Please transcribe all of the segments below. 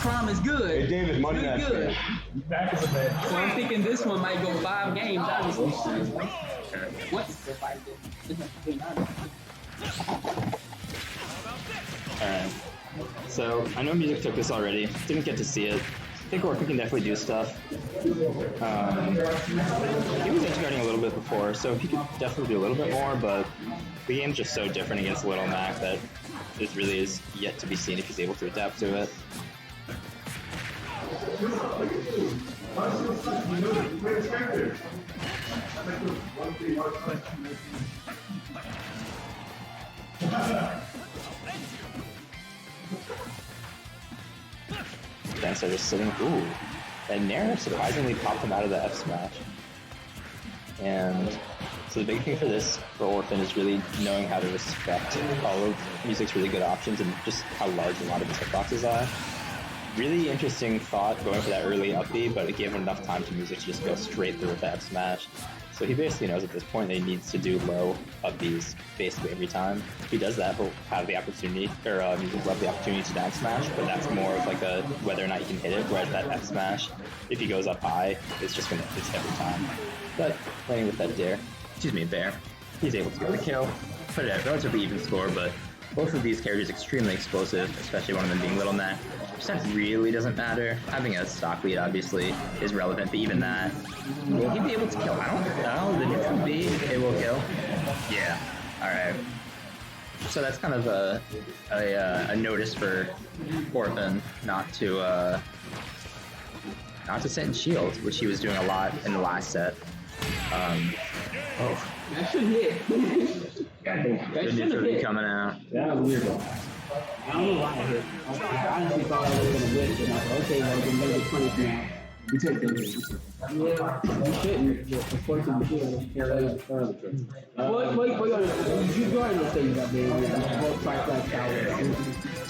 Prom is good. Hey, David, money It's match. good. Back in the bed. So I'm thinking this one might go 5 games, honestly. What? Alright. So, I know Music took this already. Didn't get to see it. I think Orphen can definitely do stuff. He was edge guarding a little bit before, so he could definitely do a little bit more, but the game's just so different against Little Mac that it really is yet to be seen if he's able to adapt to it. Dancer just sitting. Ooh, that Nair surprisingly popped him out of the F smash. And so the big thing for this, for Orphen, is really knowing how to respect all of Music's really good options and just how large a lot of his hitboxes are. Really interesting thought going for that early up B, but it gave him enough time to Music to just go straight through with the F smash. So he basically knows at this point that he needs to do low up Bs basically every time. If he does that, he'll have the opportunity, or Music will have the opportunity to down smash, but that's more of like a whether or not you can hit it, whereas that F smash, if he goes up high, it's just gonna hit every time. But playing with that Bear, he's able to get the kill, put it at a relatively even score, but both of these characters extremely explosive, especially one of them being Little Mac. Percent really doesn't matter. Having a stock lead obviously is relevant, but even that, will he be able to kill? I don't know. The neutral B, it will kill. Yeah. All right. So that's kind of a notice for Orphen not to sit in shield, which he was doing a lot in the last set. That should hit. The neutral B coming out. That was weird. I don't know why I hit. I honestly thought I was going to win, but I was okay, well, then maybe punish now. We take those. Yeah, you shouldn't. Of course, you should. Wait, you join the stage up there with the whole fight like that.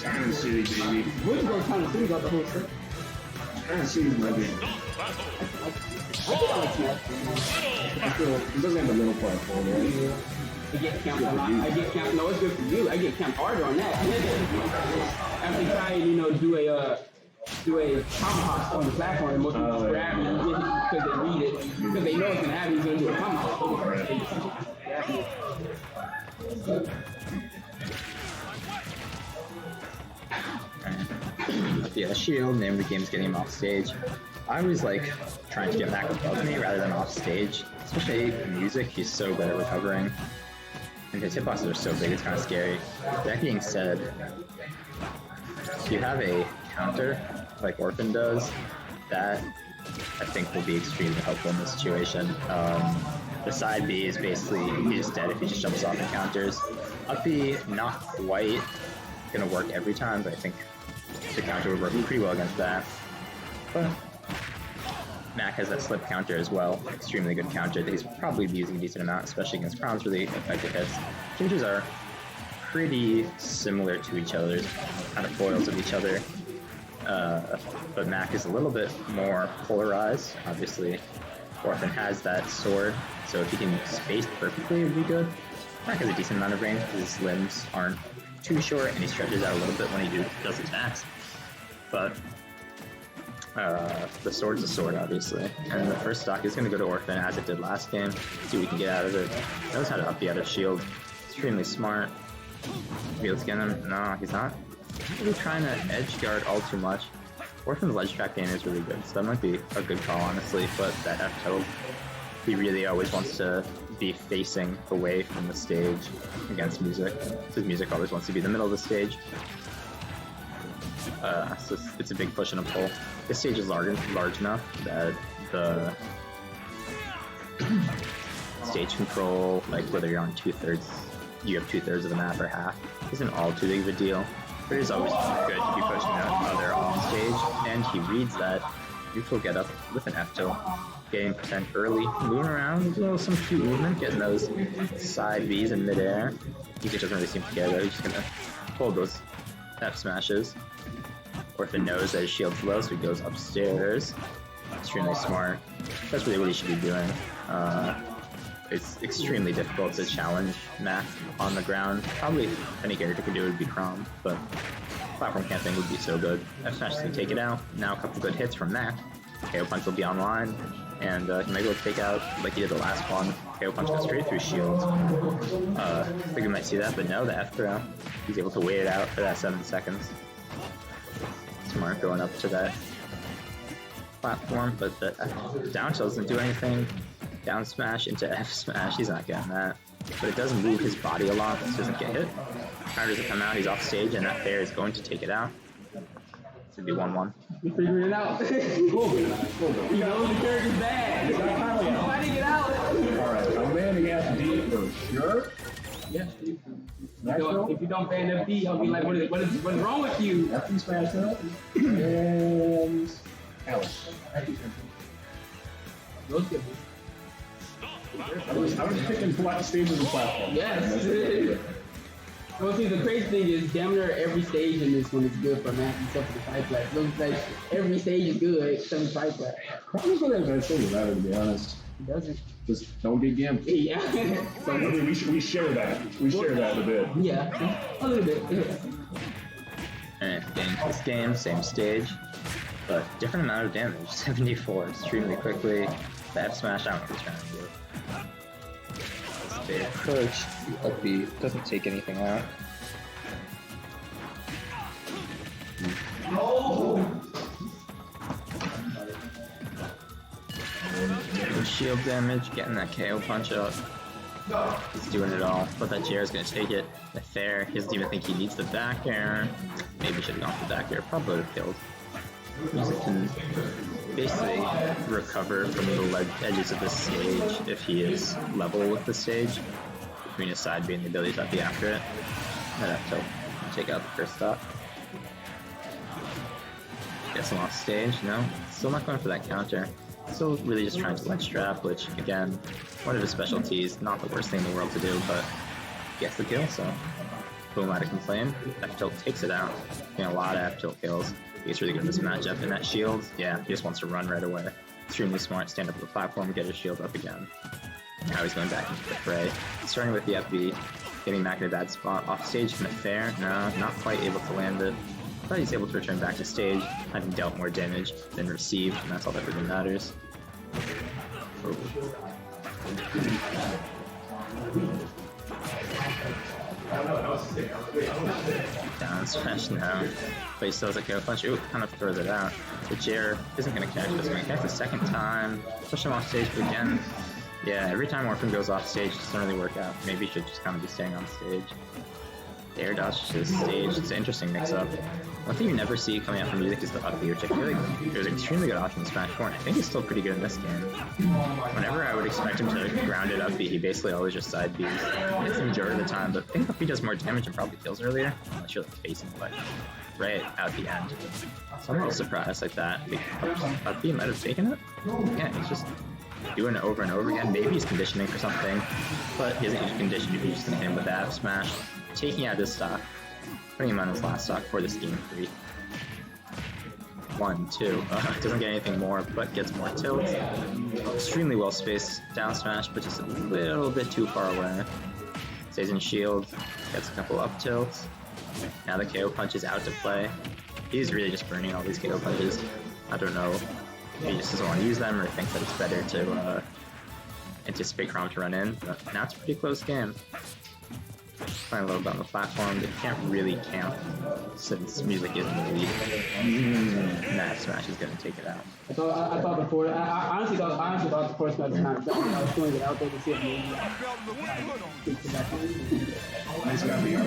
China City, baby. We're just going to China City got the whole set. China City's my game. I It doesn't have a little part for it. I get camped a lot. No, it's good for you. I get camped harder on that. After trying, do a tomahawk on the platform, and most people just grab it and get it because they read it, because they know it's gonna happen. He's gonna do a tomahawk. Yeah, shield, name of the game's getting him off stage. I was like trying to get Mac above me rather than off stage, especially Music. He's so good at recovering, and his hitboxes are so big, it's kind of scary. That being said, if you have a counter like Orphen does, that I think will be extremely helpful in this situation. The side B is basically, he's just dead if he just jumps off and counters. Up B, not quite gonna work every time, but I think the counter would work pretty well against that. But Mac has that slip counter as well, extremely good counter that he's probably using a decent amount, especially against Prom's really effective hits. Gingers are pretty similar to each other, kind of foils of each other, but Mac is a little bit more polarized. Obviously, Orphen has that sword, so if he can space perfectly, it would be good. Mac has a decent amount of range because his limbs aren't too short, and he stretches out a little bit when he does attacks. But the sword's a sword, obviously. And the first stock is going to go to Orphen, as it did last game. See what we can get out of it. Knows how to up B out of shield. Extremely smart. Be able to get him. No, he's not really trying to edge guard all too much. Orphen's ledge trap game is really good, so that might be a good call, honestly. But that F tilt, he really always wants to be facing away from the stage against Music. Because Music always wants to be in the middle of the stage. So it's a big push and a pull. This stage is large enough that the stage control, like whether you're on you have 2/3 of the map or half, isn't all too big of a deal. But it is always good to be pushing out other off stage, and he reads that. Neutral get up with an F tilt, getting percent early, moving around, some cute movement, getting those side Vs in midair. He just doesn't really seem to care though, he's just gonna hold those F smashes. Orphen knows that his shield's low, so he goes upstairs. Extremely smart. That's really what he should be doing. It's extremely difficult to challenge Mac on the ground. Probably any character could do it would be Crom, but platform camping would be so good. F smash is gonna take it out. Now a couple good hits from that. KO punch will be online, and he might be able to take out like he did the last one. KO punch goes straight through shield. I think we might see that, but no, the F throw. He's able to wait it out for that 7 seconds. Smart going up to that platform, but the down tilt doesn't do anything. Down smash into F smash, he's not getting that. But it does move his body a lot, so he doesn't get hit. Counter doesn't come out, he's off stage, and that fair is going to take it out. This would be 1-1. You figured it out. He knows the character's bad. He's fighting it out. Alright, I'm landing at D for sure. Yeah. If you don't ban FD, I'll be like, what's wrong with you? FD smash up. And Alex. Those good. I was picking flat stages of the platform. Yes. Well, see, the crazy thing is, damn near every stage in this one is good for math except for the side flat. Looks like every stage is good except for the side flat. Probably not that bad thing about it, to be honest. It doesn't. Just don't get gimped. Yeah. So, I mean, we share that. We share that a bit. Yeah, a little bit. And getting this game, same stage, but different amount of damage. 74 extremely quickly. The F smash, I don't know what he's trying to do. They approach, the up B doesn't take anything out. Good shield damage, getting that KO punch up. He's doing it all, but that JR is going to take it. The fair, he doesn't even think he needs the back air. Maybe should have gone for the back air, probably would have killed. Music can basically recover from the edges of the stage if he is level with the stage, between his side being the ability to be after it. And have to take out the first stop. Gets him off stage, no, still not going for that counter. Still really just trying to ledge trap, which again, one of his specialties, not the worst thing in the world to do, but gets the kill, so who am I to complain? F tilt takes it out, getting a lot of F tilt kills. He's really good in this matchup, and that shield, yeah, he just wants to run right away. Extremely smart, stand up on the platform, get his shield up again. Now he's going back into the fray. Starting with the FB, getting back in a bad spot. Off stage from the fair, no, not quite able to land it. But he's able to return back to stage, having dealt more damage than received, and that's all that really matters. Oh. Down smash now, but he still has a KO punch. Ooh, kind of throws it out. The Jair isn't going to connect, but it's going to connect the second time. Push him off stage, but again, yeah, every time Orphen goes off stage, it doesn't really work out. Maybe he should just kind of be staying on stage. Air dodge to the stage, it's an interesting mix-up. One thing you never see coming out from music is the up B, which I feel like there's an extremely good option in Smash 4, and I think he's still pretty good in this game. Whenever I would expect him to ground it up B, he basically always just side Bs. It's the majority of the time, but I think up B does more damage and probably kills earlier. Unless you're like facing like right at the end. So I'm a little surprised like that. Up B might have taken it. Yeah, he's just doing it over and over again. Maybe he's conditioning for something, but he doesn't need to condition if he's just gonna hit him with that smash. Taking out this stock, putting him on his last stock for this game 3. 1, 2. Doesn't get anything more, but gets more tilt. Extremely well spaced down smash, but just a little bit too far away. Stays in shield, gets a couple up tilts. Now the KO punch is out to play. He's really just burning all these KO punches. I don't know if he just doesn't want to use them or thinks that it's better to anticipate Chrom to run in. But now it's a pretty close game. Playing a little bit on the platform, they can't really camp since music is in the lead. And that smash is going to take it out. I thought before, I honestly thought the first match was kind of done. I was throwing it out there to see if maybe Nice guy, yeah.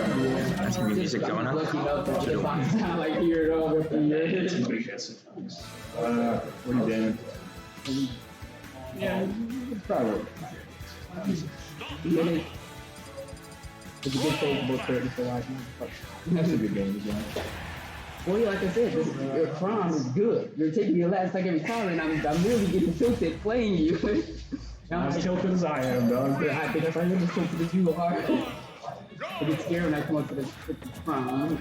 That's some music going on. Lucky enough that the box is kind of like here it over for years. Some big hits. What are you doing? Yeah, it's probably. Yeah, it's a good thing for both characters to watch. That's a good game, yeah. Well, yeah, like I said, your Chrom is good. You're taking your last like every time, and I'm really getting tilted playing you. Not as tilted as I am, dog. Yeah, I think I'm as tilted as you are. I get scared when I come up to the Chrom.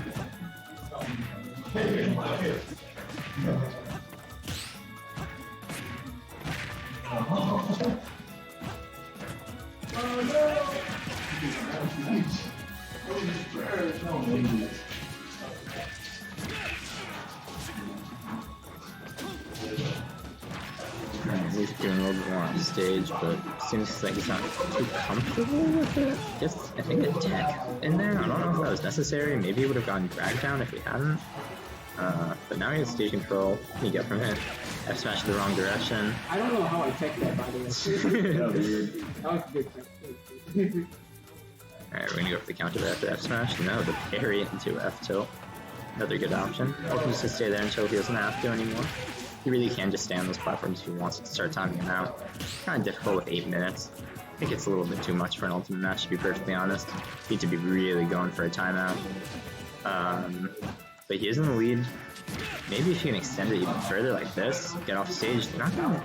doing a little bit more on stage, but seems like he's not too comfortable with it. I think a tech in there. I don't know if that was necessary. Maybe he would have gotten dragged down if he hadn't. But now he has stage control. What can you get from it? F smash the wrong direction. I don't know how I checked that, by the way. That was weird. That was good. Alright, we're gonna go for the counter there after F smash. No, the parry into F tilt. Another good option. Orphen just to stay there until he doesn't have to anymore. He really can just stay on those platforms if he wants to start timing them out. Kind of difficult with 8 minutes. I think it's a little bit too much for an ultimate match, to be perfectly honest. Need to be really going for a timeout. But he is in the lead. Maybe if you can extend it even further like this, get off stage, they're not gonna...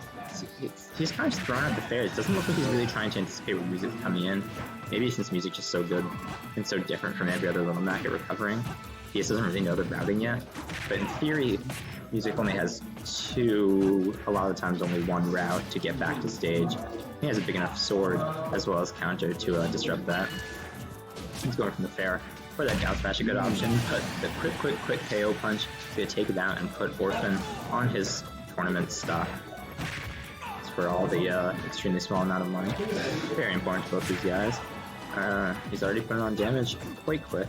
He's kind of just throwing out the fair. It doesn't look like he's really trying to anticipate what music's coming in. Maybe since music's just so good and so different from every other little Mac at recovering, he just doesn't really know the routing yet. But in theory, music only has a lot of times only one route to get back to stage. He has a big enough sword as well as counter to disrupt that. He's going from the fair. For that down smash, a good option, but the quick KO punch is going to take it out and put Orphen on his tournament stock. It's for all the extremely small amount of money. Very important to both these guys. He's already putting on damage quite quick.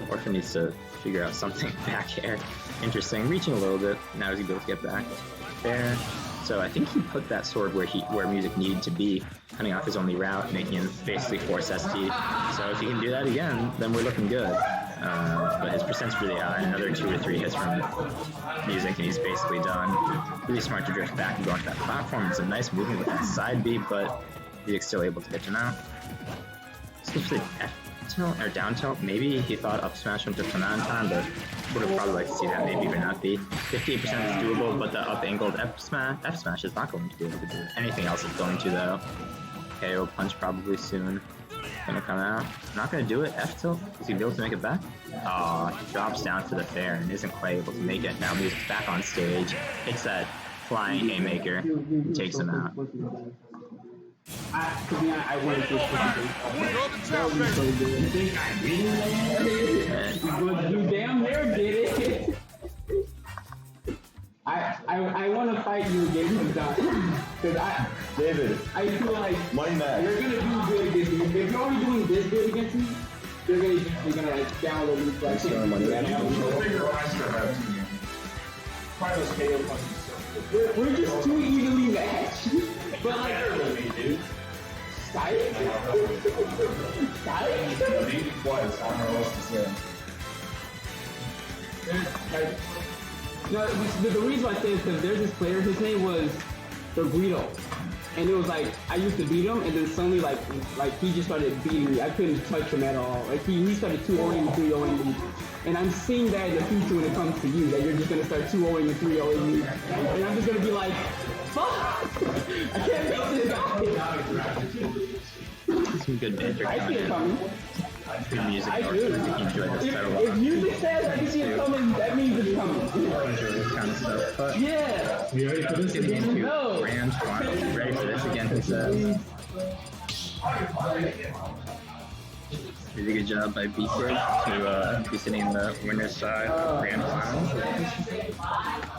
Orphen needs to figure out something back air. Interesting, reaching a little bit. Now he's able to get back there. So I think he put that sword where music needed to be, cutting off his only route, making him basically force ST. So if he can do that again, then we're looking good. But his percent's really high. Another 2 or 3 hits from music, and he's basically done. Really smart to drift back and go onto that platform. It's a nice movement with that side B, but music's still able to get him out. Especially F tilt or down tilt. Maybe he thought up smash wouldn't have come out in time, but would have probably liked to see that maybe even not be. 58% is doable, but the up angled F smash is not going to be able to do it. Anything else is going to though. KO punch probably soon. Gonna come out. Not gonna do it. F tilt. Is he able to make it back? Aw, he drops down for the fair and isn't quite able to make it. Now moves back on stage, hits that flying haymaker, and takes him out. I wanted to you damn near did it. I want to fight you again sometime. Because David, I feel like money match. you're going to do good against me. If you're already doing this good against me, you're gonna like download me. Like, we're just too evenly matched. But like, no, the reason why I say is because there's this player, his name was the Guido. And it was like, I used to beat him, and then suddenly, like he just started beating me. I couldn't touch him at all. Like, he started 2-0ing and 3-0ing me. And I'm seeing that in the future when it comes to you, that you're just going to start 2-0ing and 3-0ing me. And I'm just going to be like, fuck! I can't beat this guy! Some good banter coming in. Good music. I do. If music says I can see it coming, that means it's coming. Kind of stuff. But Yeah! you ready for this again? No! Rams, ready for this again, he says. Really good job by BK to be sitting in the winner's side of Grand Finals.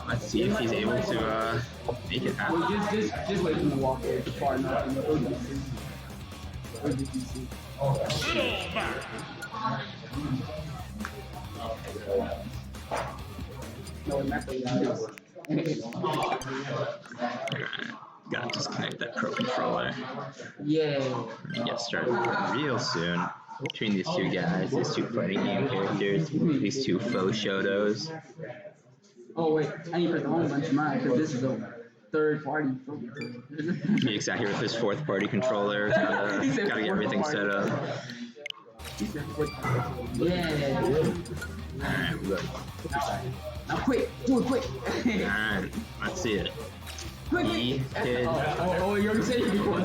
Let's see if he's able to make it happen. Well, just wait for him to walk away far enough. Gotta disconnect that Pro Controller. Yeah. And get started real soon. Between these two guys, these two fighting game characters, these two faux Shotos. Oh wait, I need to put the home bunch of mine because this is a third party. Miek's out here with his fourth party controller. Gotta get everything set up. Yeah. Alright, we go. Now quick, do it quick. Alright, let's see it. Quick. He did. Oh, you already said it before.